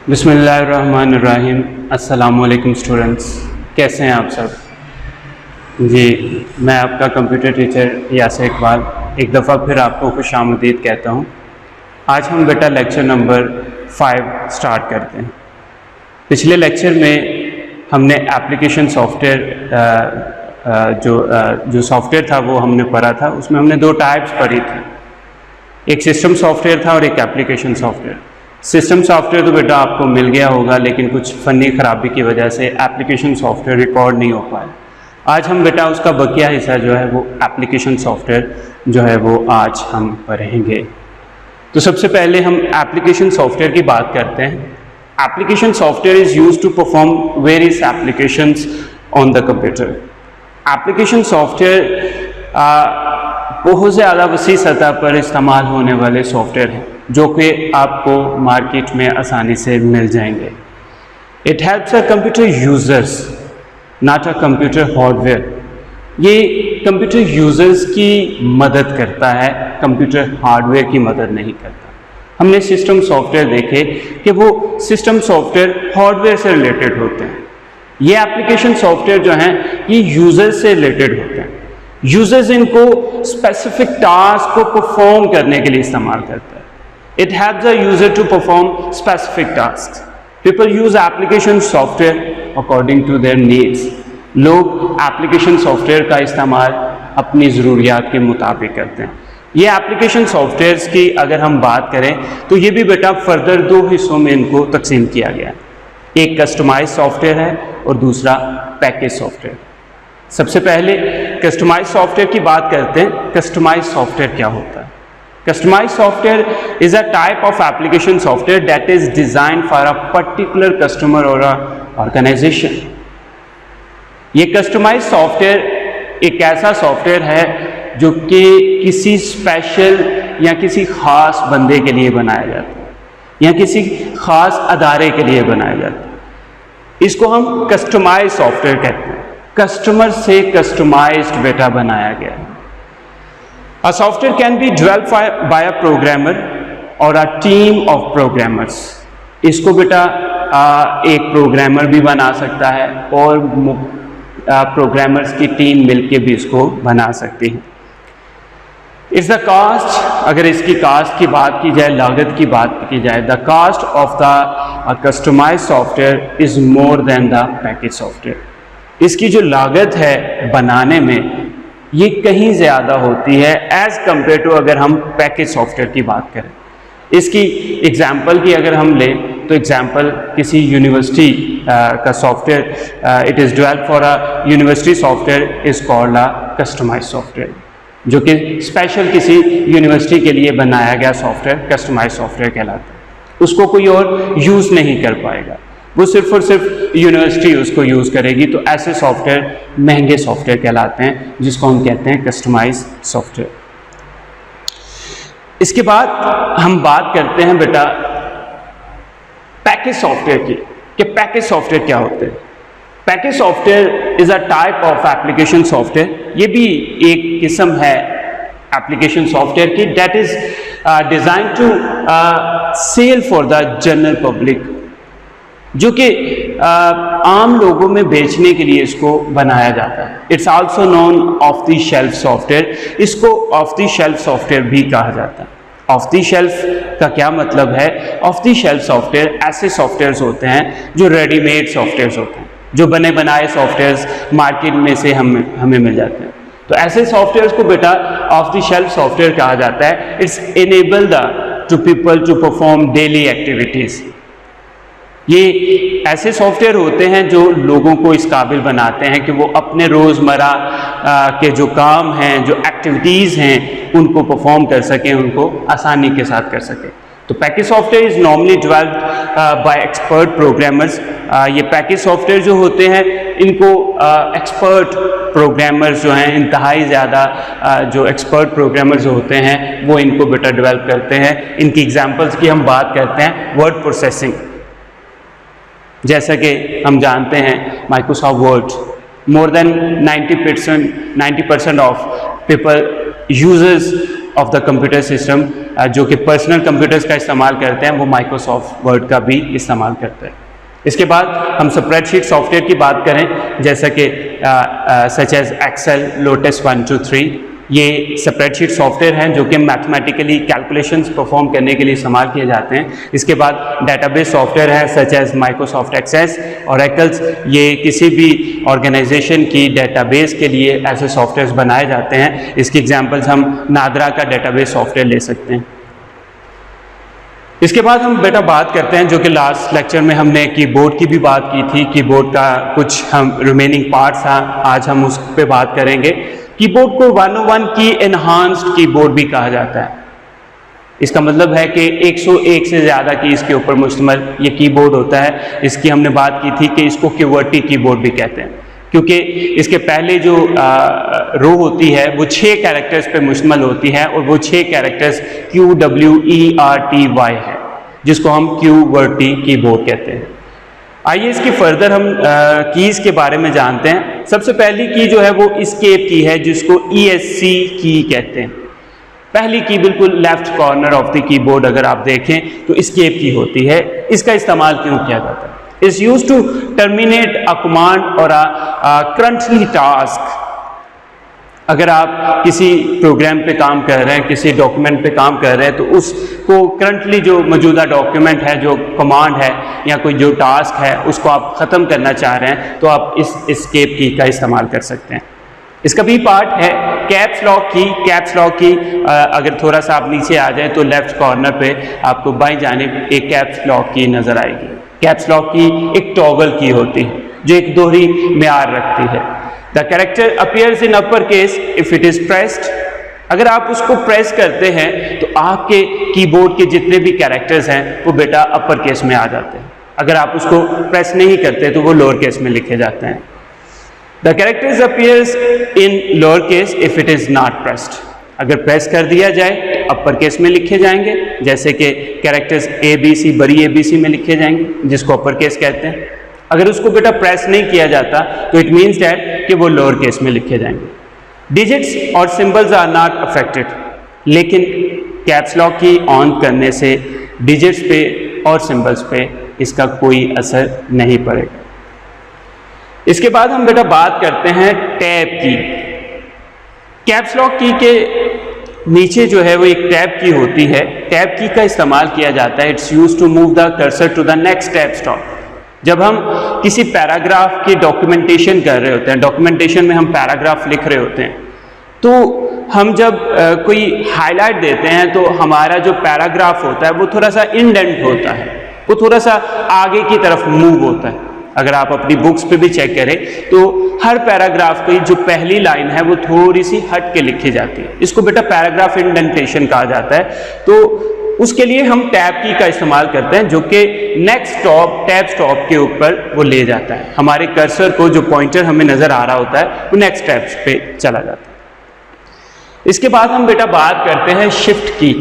बिस्मिल्लाहिर्रहमानिर्रहीम। अस्सलामुअलैकुम स्टूडेंट्स, कैसे हैं आप सब? जी, मैं आपका कंप्यूटर टीचर यासिर इकबाल एक दफ़ा फिर आपको खुशामदीद कहता हूँ। आज हम बेटा लेक्चर नंबर 5 स्टार्ट करते हैं। पिछले लेक्चर में हमने एप्लीकेशन सॉफ्टवेयर जो सॉफ्टवेयर था वो हमने पढ़ा था। उसमें हमने 2 टाइप्स पढ़ी थी, एक सिस्टम सॉफ्टवेयर था और एक एप्लीकेशन सॉफ्टवेयर। सिस्टम सॉफ्टवेयर तो बेटा आपको मिल गया होगा, लेकिन कुछ फ़नी ख़राबी की वजह से एप्लीकेशन सॉफ्टवेयर रिकॉर्ड नहीं हो पाया। आज हम बेटा उसका बकिया हिस्सा जो है वो एप्लीकेशन सॉफ्टवेयर जो है वो आज हम पढ़ेंगे। तो सबसे पहले हम एप्लीकेशन सॉफ्टवेयर की बात करते हैं। Application software is used to perform various applications on the computer. Application software बहुत ज़्यादा वसी सतह पर इस्तेमाल होने वाले सॉफ्टवेयर हैं जो कि आपको मार्केट में आसानी से मिल जाएंगे। It helps a computer users not a computer hardware. ये कंप्यूटर यूजर्स की मदद करता है, कंप्यूटर हार्डवेयर की मदद नहीं करता। हमने सिस्टम सॉफ्टवेयर देखे कि वो सिस्टम सॉफ्टवेयर हार्डवेयर से रिलेटेड होते हैं। ये एप्लीकेशन सॉफ्टवेयर जो हैं ये यूजर्स से रिलेटेड होते हैं। यूजर्स इनको स्पेसिफिक टास्क को परफॉर्म करने के लिए इस्तेमाल करता है। It helps the user to perform specific tasks. People use application software according to their needs. लोग एप्लीकेशन सॉफ्टवेयर का इस्तेमाल अपनी ज़रूरियात के मुताबिक करते हैं। ये एप्लीकेशन सॉफ्टवेयर्स की अगर हम बात करें तो ये भी बेटा फर्दर 2 हिस्सों में इनको तकसीम किया गया है। एक कस्टमाइज सॉफ्टवेयर है और दूसरा पैकेज सॉफ्टवेयर। सबसे पहले कस्टमाइज सॉफ्टवेयर की बात करते हैं। कस्टमाइज सॉफ्टवेयर क्या होता है? Customized software is a type of application software that is designed for a particular customer or a organization. ये customized software एक ऐसा सॉफ्टवेयर है जो कि किसी स्पेशल या किसी ख़ास बंदे के लिए बनाया जाता है या किसी ख़ास अदारे के लिए बनाया जाता है। इसको हम कस्टमाइज सॉफ्टवेयर कहते हैं। कस्टमर से कस्टमाइज्ड बेटा बनाया गया है। A software can be developed by a programmer or a team of programmers. इसको बेटा एक प्रोग्रामर भी बना सकता है और प्रोग्रामर्स की टीम मिलके भी इसको बना सकती है। इस द कास्ट, अगर इसकी कास्ट की बात की जाए, लागत की बात की जाए, the cost of the customize software is more than the package software. इसकी जो लागत है बनाने में ये कहीं ज़्यादा होती है एज़ कम्पेयर टू अगर हम पैकेज सॉफ्टवेयर की बात करें। इसकी एग्जांपल की अगर हम लें तो एग्जांपल किसी यूनिवर्सिटी का software, it is developed for a university software is called a customize software, जो कि स्पेशल किसी यूनिवर्सिटी के लिए बनाया गया सॉफ्टवेयर कस्टमाइज सॉफ्टवेयर कहलाता है। उसको कोई और यूज़ नहीं कर पाएगा, वो सिर्फ और सिर्फ यूनिवर्सिटी उसको यूज़ करेगी। तो ऐसे सॉफ्टवेयर महंगे सॉफ्टवेयर कहलाते हैं, जिसको हम कहते हैं कस्टमाइज सॉफ्टवेयर। इसके बाद हम बात करते हैं बेटा पैकेज सॉफ्टवेयर की, कि पैकेज सॉफ्टवेयर क्या होते हैं। Package software is a type of application software. ये भी एक किस्म है एप्लीकेशन सॉफ्टवेयर की, that is design to sell for the general public, जो कि आम लोगों में बेचने के लिए इसको बनाया जाता है। It's also known of the shelf software. इसको ऑफ द शेल्फ सॉफ्टवेयर भी कहा जाता है। ऑफ द शेल्फ का क्या मतलब है? ऑफ द शेल्फ सॉफ्टवेयर ऐसे सॉफ्टवेयर्स होते हैं जो रेडीमेड सॉफ्टवेयर्स होते हैं, जो बने बनाए सॉफ्टवेयर्स मार्केट में से हमें मिल जाते हैं। तो ऐसे सॉफ्टवेयर्स को बेटा ऑफ द शेल्फ सॉफ्टवेयर कहा जाता है। It's enable the to people to perform daily activities. ये ऐसे सॉफ्टवेयर होते हैं जो लोगों को इस काबिल बनाते हैं कि वो अपने रोज़मर्रा के जो काम हैं, जो एक्टिविटीज़ हैं, उनको परफॉर्म कर सकें, उनको आसानी के साथ कर सकें। तो package software is normally developed by expert programmers. ये पैकेज सॉफ्टवेयर जो होते हैं इनको एक्सपर्ट प्रोग्रामर्स जो हैं, इंतहाई ज़्यादा जो एक्सपर्ट प्रोग्रामर्स होते हैं वो इनको बेटा डेवलप करते हैं। इनकी एग्जांपल्स की हम बात करते हैं। वर्ड प्रोसेसिंग, जैसा कि हम जानते हैं Microsoft word, more than 90% of people users of the computer system जो कि पर्सनल कंप्यूटर्स का इस्तेमाल करते हैं वो माइक्रोसॉफ्ट वर्ड का भी इस्तेमाल करते हैं। इसके बाद हम स्प्रेडशीट सॉफ्टवेयर की बात करें, जैसा कि सच एज एक्सेल, लोटस 1, 2, 3, ये स्प्रेडशीट सॉफ्टवेयर हैं जो कि मैथमेटिकली कैलकुलेशंस परफॉर्म करने के लिए इस्तेमाल किए जाते हैं। इसके बाद डेटाबेस सॉफ्टवेयर है such as Microsoft Access, Oracles, ये किसी भी ऑर्गेनाइजेशन की डेटाबेस के लिए ऐसे सॉफ्टवेयर बनाए जाते हैं। इसकी एग्जांपल्स हम नादरा का डेटाबेस सॉफ्टवेयर ले सकते हैं। इसके बाद हम बेटा बात करते हैं, जो कि लास्ट लेक्चर में हमने कीबोर्ड की भी बात की थी, कीबोर्ड का कुछ हम रिमेनिंग पार्ट्स हैं, आज हम उस पर बात करेंगे। कीबोर्ड को 101 की एनहांस्ड कीबोर्ड भी कहा जाता है। इसका मतलब है कि 101 से ज़्यादा कीज के ऊपर मुश्तमिल ये कीबोर्ड होता है। इसकी हमने बात की थी कि इसको QWERTY कीबोर्ड भी कहते हैं, क्योंकि इसके पहले जो रो होती है वो 6 कैरेक्टर्स पे मुश्तमिल होती है, और वो 6 कैरेक्टर्स QWERTY है, जिसको हम QWERTY कीबोर्ड कहते हैं। आइए इसकी फर्दर हम कीज़ के बारे में जानते हैं। सबसे पहली की जो है वो एस्केप की है, जिसको ESC की कहते हैं। पहली की बिल्कुल left corner of the keyboard अगर आप देखें तो एस्केप की होती है। इसका इस्तेमाल क्यों किया जाता है? It's used to terminate a command or a currently task. अगर आप किसी प्रोग्राम पे काम कर रहे हैं, किसी डॉक्यूमेंट पे काम कर रहे हैं, तो उसको करंटली जो मौजूदा डॉक्यूमेंट है, जो कमांड है या कोई जो टास्क है, उसको आप ख़त्म करना चाह रहे हैं तो आप इस एस्केप की का इस्तेमाल कर सकते हैं। इसका भी पार्ट है कैप्स लॉक की। कैप्स लॉक की अगर थोड़ा सा आप नीचे आ जाए तो लेफ्ट कॉर्नर पे आपको बाईं जानिब एक कैप्स लॉक की नज़र आएगी। कैप्स लॉक की एक टॉगल की होती है जो एक दोहरी म्यार रखती है। The character appears in upper case if it is pressed. अगर आप उसको प्रेस करते हैं तो आपके कीबोर्ड के जितने भी कैरेक्टर्स हैं वो बेटा अपर केस में आ जाते हैं। अगर आप उसको प्रेस नहीं करते तो वो लोअर केस में लिखे जाते हैं। The characters appears in lower case if it is not pressed. अगर प्रेस कर दिया जाए तो अपर केस में लिखे जाएंगे, जैसे कि कैरेक्टर्स ABC बड़ी ABC में लिखे जाएंगे, जिसको अपर केस कहते हैं। अगर उसको बेटा प्रेस नहीं किया जाता तो इट मीन्स दैट कि वो लोअर केस में लिखे जाएंगे। डिजिट्स और सिंबल्स आर नॉट अफेक्टेड, लेकिन कैप्स लॉक की ऑन करने से डिजिट्स पे और सिंबल्स पे इसका कोई असर नहीं पड़ेगा। इसके बाद हम बेटा बात करते हैं टैब की। कैप्स लॉक की के नीचे जो है वो एक टैब की होती है। टैब की का इस्तेमाल किया जाता है, it's used to move the cursor to the next tab stop. जब हम किसी पैराग्राफ की डॉक्यूमेंटेशन कर रहे होते हैं, डॉक्यूमेंटेशन में हम पैराग्राफ लिख रहे होते हैं, तो हम जब कोई हाईलाइट देते हैं तो हमारा जो पैराग्राफ होता है वो थोड़ा सा इंडेंट होता है, वो थोड़ा सा आगे की तरफ मूव होता है। अगर आप अपनी बुक्स पे भी चेक करें तो हर पैराग्राफ की जो पहली लाइन है वो थोड़ी सी हट के लिखी जाती है। इसको बेटा पैराग्राफ इंडेंटेशन कहा जाता है। तो उसके लिए हम टैब की का इस्तेमाल करते हैं, जो कि नेक्स्ट स्टॉप टैब स्टॉप के ऊपर वो ले जाता है। हमारे कर्सर को जो पॉइंटर हमें नजर आ रहा होता है वो नेक्स्ट टैब पे चला जाता है। इसके बाद हम बेटा बात करते हैं शिफ्ट की।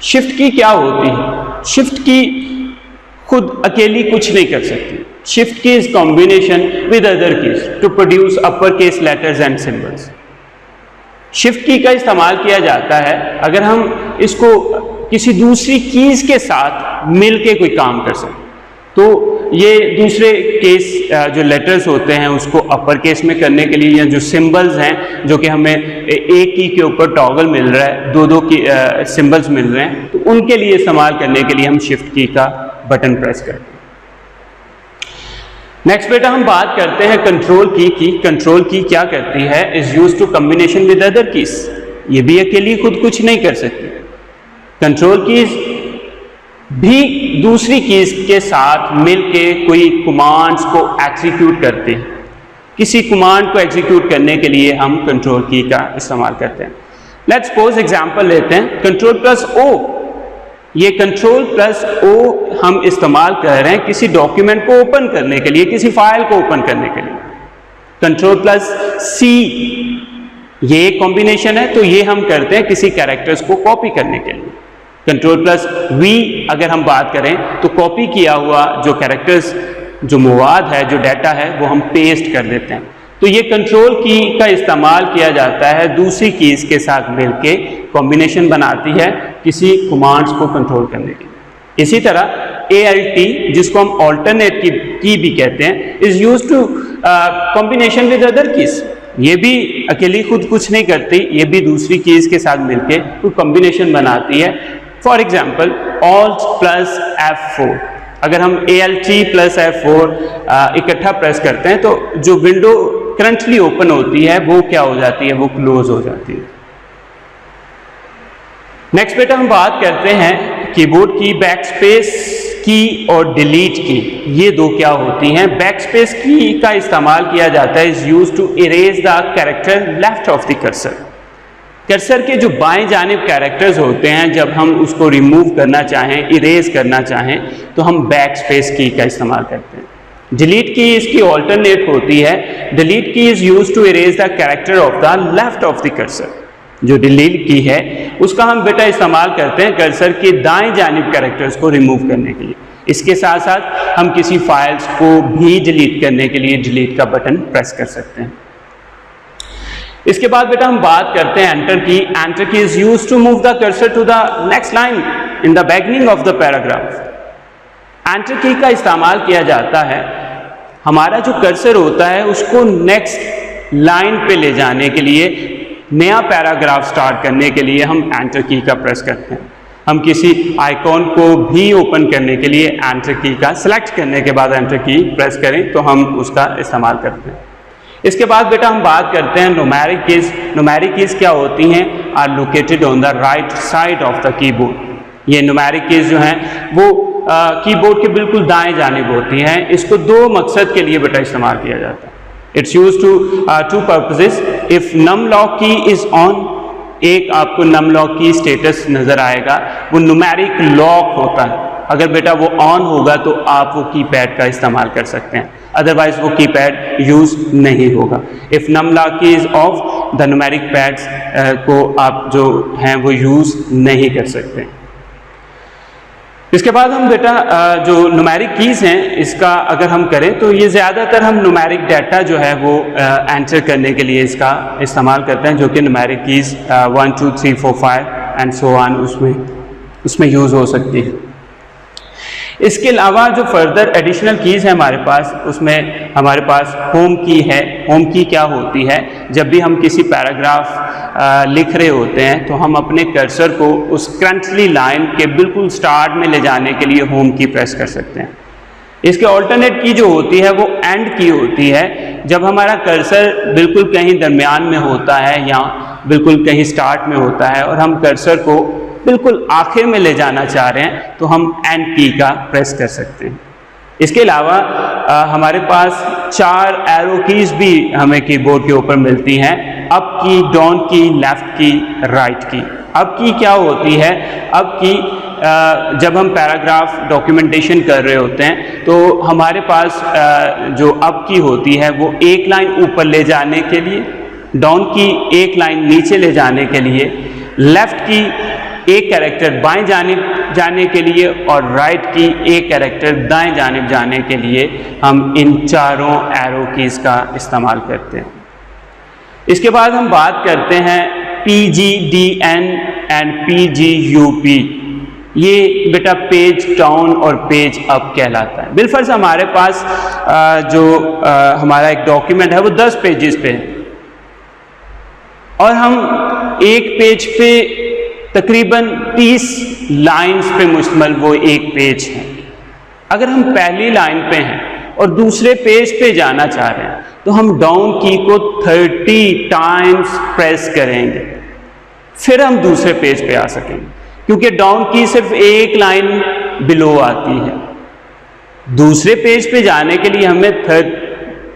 शिफ्ट की क्या होती है? शिफ्ट की खुद अकेली कुछ नहीं कर सकती। Shift key is combination with other keys to produce upper case letters and symbols. Shift key का इस्तेमाल किया जाता है अगर हम इसको किसी दूसरी कीज के साथ मिलके कोई काम कर सकें। तो ये दूसरे केस जो लेटर्स होते हैं उसको अपर केस में करने के लिए, या जो सिंबल्स हैं जो कि हमें एक की के ऊपर टॉगल मिल रहा है, दो की सिंबल्स मिल रहे हैं, तो उनके लिए इस्तेमाल करने के लिए हम शिफ्ट की का बटन प्रेस करते हैं। नेक्स्ट बेटा हम बात करते हैं कंट्रोल की। कंट्रोल की क्या करती है? Is used to combination with other keys. ये भी अकेली खुद कुछ नहीं कर सकती। कंट्रोल कीज भी दूसरी कीज के साथ मिलके कोई कमांड्स को एग्जीक्यूट करते हैं। किसी कमांड को एग्जीक्यूट करने के लिए हम कंट्रोल की का इस्तेमाल करते हैं। लेट्स सपोज एग्जांपल लेते हैं, कंट्रोल प्लस ओ। ये कंट्रोल प्लस ओ हम इस्तेमाल कर रहे हैं किसी डॉक्यूमेंट को ओपन करने के लिए, किसी फाइल को ओपन करने के लिए। कंट्रोल प्लस सी, ये एक कॉम्बिनेशन है, तो ये हम करते हैं किसी कैरेक्टर्स को कॉपी करने के लिए। कंट्रोल प्लस वी अगर हम बात करें तो कॉपी किया हुआ जो कैरेक्टर्स, जो मवाद है, जो डाटा है, वो हम पेस्ट कर देते हैं। तो ये कंट्रोल की का इस्तेमाल किया जाता है दूसरी कीज के साथ मिलके, कॉम्बिनेशन बनाती है किसी कमांड्स को कंट्रोल करने के लिए। इसी तरह ALT, जिसको हम ऑल्टरनेट की भी कहते हैं, is used to combination with other keys. ये भी अकेली खुद कुछ नहीं करती, ये भी दूसरी कीज के साथ मिलके कोई कॉम्बिनेशन बनाती है। For example Alt plus F4, अगर हम ALT प्लस F4 इकट्ठा प्रेस करते हैं तो जो विंडो करंटली ओपन होती है वो क्या हो जाती है, वो क्लोज हो जाती है। नेक्स्ट बेटा हम बात करते हैं कीबोर्ड की बैकस्पेस की और डिलीट की। ये दो क्या होती हैं? बैकस्पेस की का इस्तेमाल किया जाता है, is used to erase the character left of the cursor. Cursor के जो बाएं जानिब कैरेक्टर्स होते हैं, जब हम उसको रिमूव करना चाहें, इरेज करना चाहें, तो हम बैकस्पेस की का इस्तेमाल करते हैं। डिलीट की इसकी ऑल्टरनेट होती है। Delete key is used to erase the character of the left of the cursor. जो डिलीट की है उसका हम बेटा इस्तेमाल करते हैं कर्सर के दाएं जानिब कैरेक्टर्स को रिमूव करने के लिए। इसके साथ साथ हम किसी फाइल्स को भी डिलीट करने के लिए डिलीट का बटन प्रेस कर सकते हैं। इसके बाद बेटा हम बात करते हैं enter key. Enter key is used to move the cursor to the next line in the beginning of the paragraph. Enter key का इस्तेमाल किया जाता है, हमारा जो कर्सर होता है उसको नेक्स्ट लाइन पे ले जाने के लिए, नया पैराग्राफ स्टार्ट करने के लिए हम एंटर की का प्रेस करते हैं। हम किसी आइकॉन को भी ओपन करने के लिए एंटर की का सेलेक्ट करने के बाद एंटर की प्रेस करें तो हम उसका इस्तेमाल करते हैं। इसके बाद बेटा हम बात करते हैं न्यूमेरिक कीज। न्यूमेरिक कीज क्या होती हैं? Are located on the right side of the keyboard. ये न्यूमेरिक कीज जो हैं वो कीबोर्ड के बिल्कुल दाएं जानिब होती हैं। इसको दो मकसद के लिए बेटा इस्तेमाल किया जाता है। It's used to two purposes. If num lock key is on, एक आपको नम लॉक की स्टेटस नजर आएगा, वो न्यूमेरिक लॉक होता है। अगर बेटा वो ऑन होगा तो आप वो कीपैड का इस्तेमाल कर सकते हैं, अदरवाइज वो कीपैड यूज नहीं होगा। If num lock key is of, the numeric pads को आप जो हैं वो यूज नहीं कर सकते। इसके बाद हम बेटा जो न्यूमेरिक कीज हैं इसका अगर हम करें तो ये ज़्यादातर हम न्यूमेरिक डाटा जो है वो एंटर करने के लिए इसका इस्तेमाल करते हैं, जो कि numeric keys 1 2 3 4 5 and so on उसमें यूज़ हो सकती है। इसके अलावा जो फर्दर एडिशनल कीज़ है हमारे पास, उसमें हमारे पास होम की है। होम की क्या होती है? जब भी हम किसी पैराग्राफ लिख रहे होते हैं तो हम अपने कर्सर को उस करंटली लाइन के बिल्कुल स्टार्ट में ले जाने के लिए होम की प्रेस कर सकते हैं। इसके ऑल्टरनेट की जो होती है वो एंड की होती है। जब हमारा कर्सर बिल्कुल कहीं दरमियान में होता है या बिल्कुल कहीं स्टार्ट में होता है और हम कर्सर को बिल्कुल आखिर में ले जाना चाह रहे हैं तो हम एंड की का प्रेस कर सकते हैं। इसके अलावा हमारे पास 4 एरो कीज भी हमें कीबोर्ड के ऊपर मिलती हैं। अप की, डाउन की, लेफ्ट की, राइट की। अप की क्या होती है? अप की जब हम पैराग्राफ डॉक्यूमेंटेशन कर रहे होते हैं तो हमारे पास जो अप की होती है वो एक लाइन ऊपर ले जाने के लिए, डाउन की एक लाइन नीचे ले जाने के लिए, लेफ्ट की एक कैरेक्टर बाएं जानिब जाने के लिए और राइट की एक कैरेक्टर दाएं जानिब जाने के लिए हम इन चारों एरो कीज का इस्तेमाल करते हैं। इसके बाद हम बात करते हैं PGDN एंड PGUP। ये बेटा पेज डाउन और पेज अप कहलाता है। बिलफर्ज हमारे पास हमारा एक डॉक्यूमेंट है वो 10 पेजेस पे है और हम एक पेज पे तकरीबन 30 लाइंस पे मुश्तमिल वो एक पेज है। अगर हम पहली लाइन पे हैं और दूसरे पेज पे जाना चाह रहे हैं तो हम डाउन की को 30 टाइम्स प्रेस करेंगे, फिर हम दूसरे पेज पे आ सकेंगे, क्योंकि डाउन की सिर्फ एक लाइन बिलो आती है। दूसरे पेज पे जाने के लिए हमें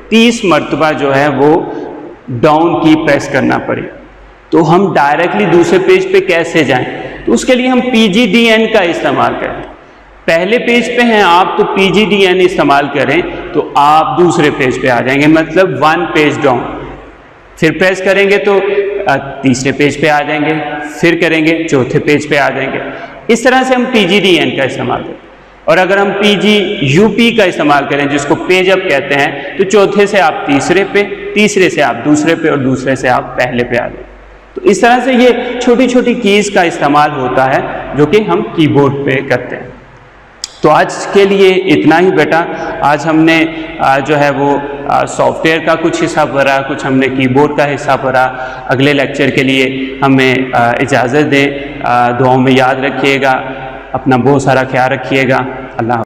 30 मरतबा जो है वो डाउन की प्रेस करना पड़ेगा। तो हम डायरेक्टली दूसरे पेज पे कैसे जाएं? तो उसके लिए हम PGDN का इस्तेमाल करें। पहले पेज पे हैं आप तो PGDN इस्तेमाल करें तो आप दूसरे पेज पे आ जाएंगे, मतलब 1 पेज डाउन। फिर प्रेस करेंगे तो तीसरे पेज पे आ जाएंगे, फिर करेंगे चौथे पेज पे आ जाएंगे। इस तरह से हम PGDN का इस्तेमाल करें। और अगर हम PGUP का इस्तेमाल करें जिसको पेज अप कहते हैं तो चौथे से आप तीसरे पे, तीसरे से आप दूसरे पे और दूसरे से आप पहले पे आ जाए। तो इस तरह से ये छोटी छोटी कीज़ का इस्तेमाल होता है जो कि हम कीबोर्ड पे करते हैं। तो आज के लिए इतना ही बेटा। आज हमने जो है वो सॉफ्टवेयर का कुछ हिस्सा पढ़ा, कुछ हमने कीबोर्ड का हिस्सा पढ़ा। अगले लेक्चर के लिए हमें इजाज़त दें। दुआओं में याद रखिएगा, अपना बहुत सारा ख्याल रखिएगा। अल्लाह।